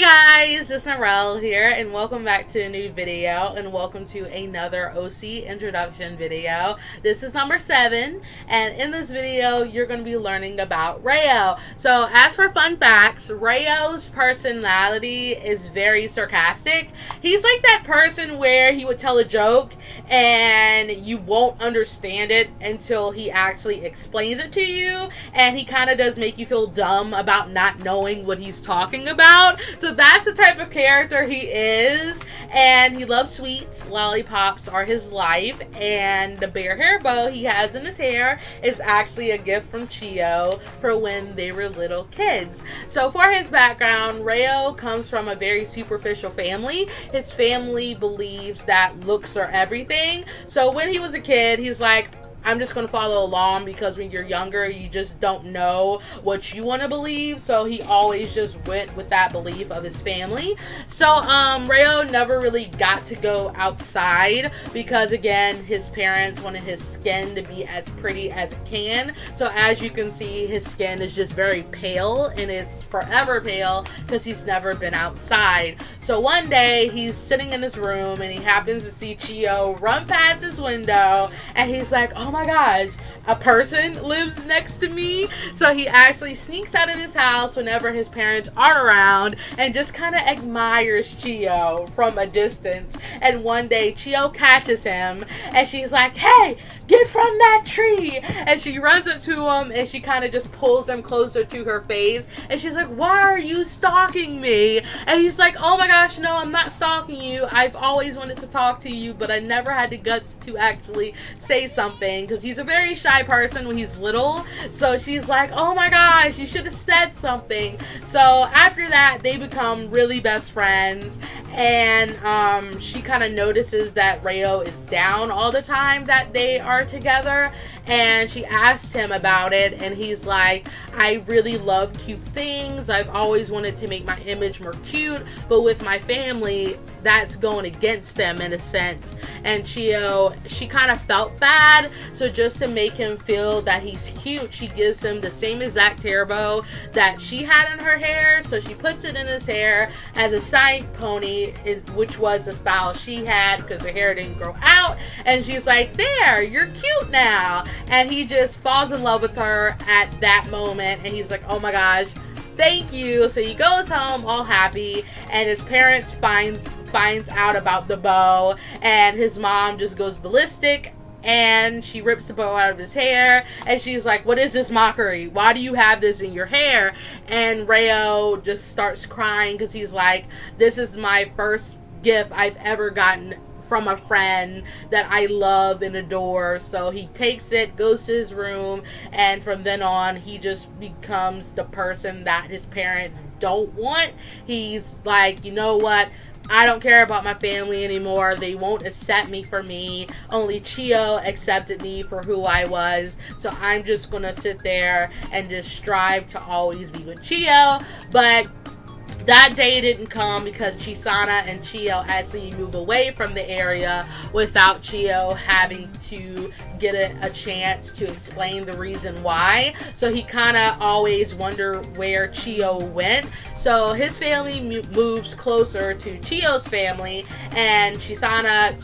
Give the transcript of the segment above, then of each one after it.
Guys, it's Narelle here, and welcome back to a new video, and welcome to another OC introduction video. This is number 7, and in this video, you're going to be learning about Reo. So, as for fun facts, Reo's personality is very sarcastic. He's like that person where he would tell a joke, and you won't understand it until he actually explains it to you, and he kind of does make you feel dumb about not knowing what he's talking about. So that's the type of character he is, and he loves sweets. Lollipops are his life, and the bear hair bow he has in his hair is actually a gift from Chio for when they were little kids. So for his background, Reo comes from a very superficial family. His family believes that looks are everything. So when he was a kid, he's like, I'm just going to follow along because when you're younger, you just don't know what you want to believe. So he always just went with that belief of his family. So Reo never really got to go outside because, again, his parents wanted his skin to be as pretty as it can. So as you can see, his skin is just very pale, and it's forever pale because he's never been outside. So one day, he's sitting in his room and he happens to see Chio run past his window, and he's like, oh my gosh, a person lives next to me. So he actually sneaks out of his house whenever his parents aren't around and just kind of admires Chio from a distance. And one day Chio catches him and she's like, hey, get from that tree. And she runs up to him and she kind of just pulls him closer to her face, and she's like, why are you stalking me? And he's like, oh my gosh, no, I'm not stalking you. I've always wanted to talk to you, but I never had the guts to actually say something, because he's a very shy person when he's little. So she's like, oh my gosh, you should have said something. So after that, they become really best friends, and she kind of notices that Reo is down all the time that they are together, and she asks him about it, and he's like, I really love cute things. I've always wanted to make my image more cute, but with my family, that's going against them in a sense. And Chio, she kind of felt bad, so just to make him feel that he's cute, she gives him the same exact hair bow that she had in her hair. So she puts it in his hair as a side pony, which was the style she had because her hair didn't grow out. And she's like, there, you're cute now. And he just falls in love with her at that moment, and he's like, oh my gosh, thank you. So he goes home all happy, and his parents finds out about the bow, and his mom just goes ballistic, and she rips the bow out of his hair, and she's like, what is this mockery? Why do you have this in your hair? And Reo just starts crying because he's like, this is my first gift I've ever gotten from a friend that I love and adore. So he takes it, goes to his room, and from then on, he just becomes the person that his parents don't want. He's like, you know what? I don't care about my family anymore. They won't accept me for me. Only Chio accepted me for who I was. So I'm just going to sit there and just strive to always be with Chio. But that day didn't come because Chisana and Chio actually move away from the area without Chio having to get a chance to explain the reason why. So he kind of always wondered where Chio went. So his family moves closer to Chio's family, and Chisana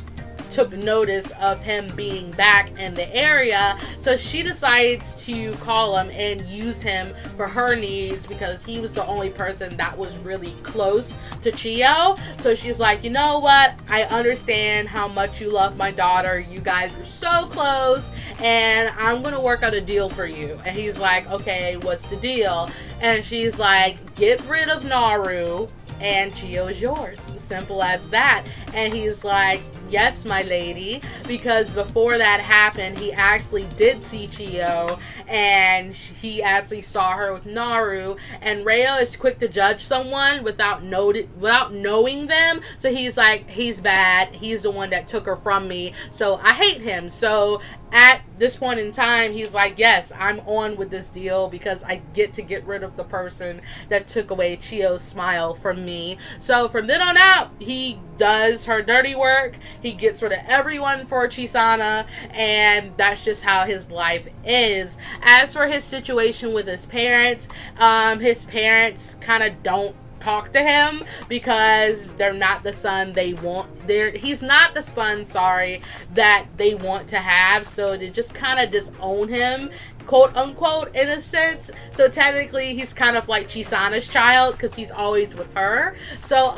took notice of him being back in the area, so she decides to call him and use him for her needs because he was the only person that was really close to Chio. So she's like, you know what, I understand how much you love my daughter, you guys are so close, and I'm gonna work out a deal for you. And he's like, okay, what's the deal? And she's like, get rid of Naru and Chio is yours. Simple as that. And he's like, yes, my lady, because before that happened, he actually did see Chio, and he actually saw her with Naru. And Reo is quick to judge someone without knowing them. So he's like, he's bad. He's the one that took her from me. So I hate him. So at this point in time, he's like, yes, I'm on with this deal because I get to get rid of the person that took away Chio's smile from me. So from then on out, he does her dirty work. He gets rid of everyone for Chisana, and that's just how his life is. As for his situation with his parents kind of don't talk to him because they're not the son they want. He's not the son, sorry, that they want to have. So they just kind of disown him, quote unquote, in a sense. So technically he's kind of like Chisana's child because he's always with her. So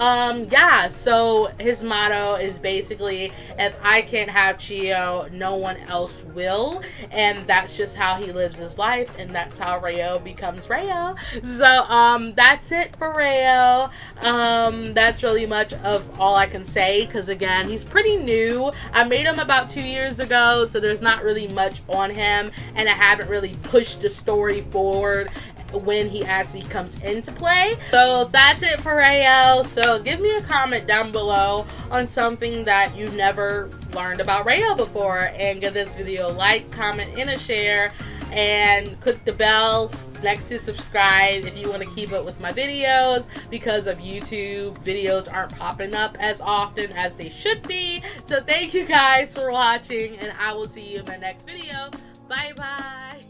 yeah, so his motto is basically, if I can't have Chiyo, no one else will. And that's just how he lives his life, and that's how Reo becomes Reo. So that's it for Reo. That's really much of all I can say, because again, he's pretty new. I made him about 2 years ago, so there's not really much on him, and I haven't really pushed the story forward when he actually comes into play. So that's it for Reo. So give me a comment down below on something that you've never learned about Reo before, and give this video a like, comment, and a share, and click the bell next to subscribe if you want to keep up with my videos, because of YouTube videos aren't popping up as often as they should be. So thank you guys for watching, and I will see you in my next video. Bye bye.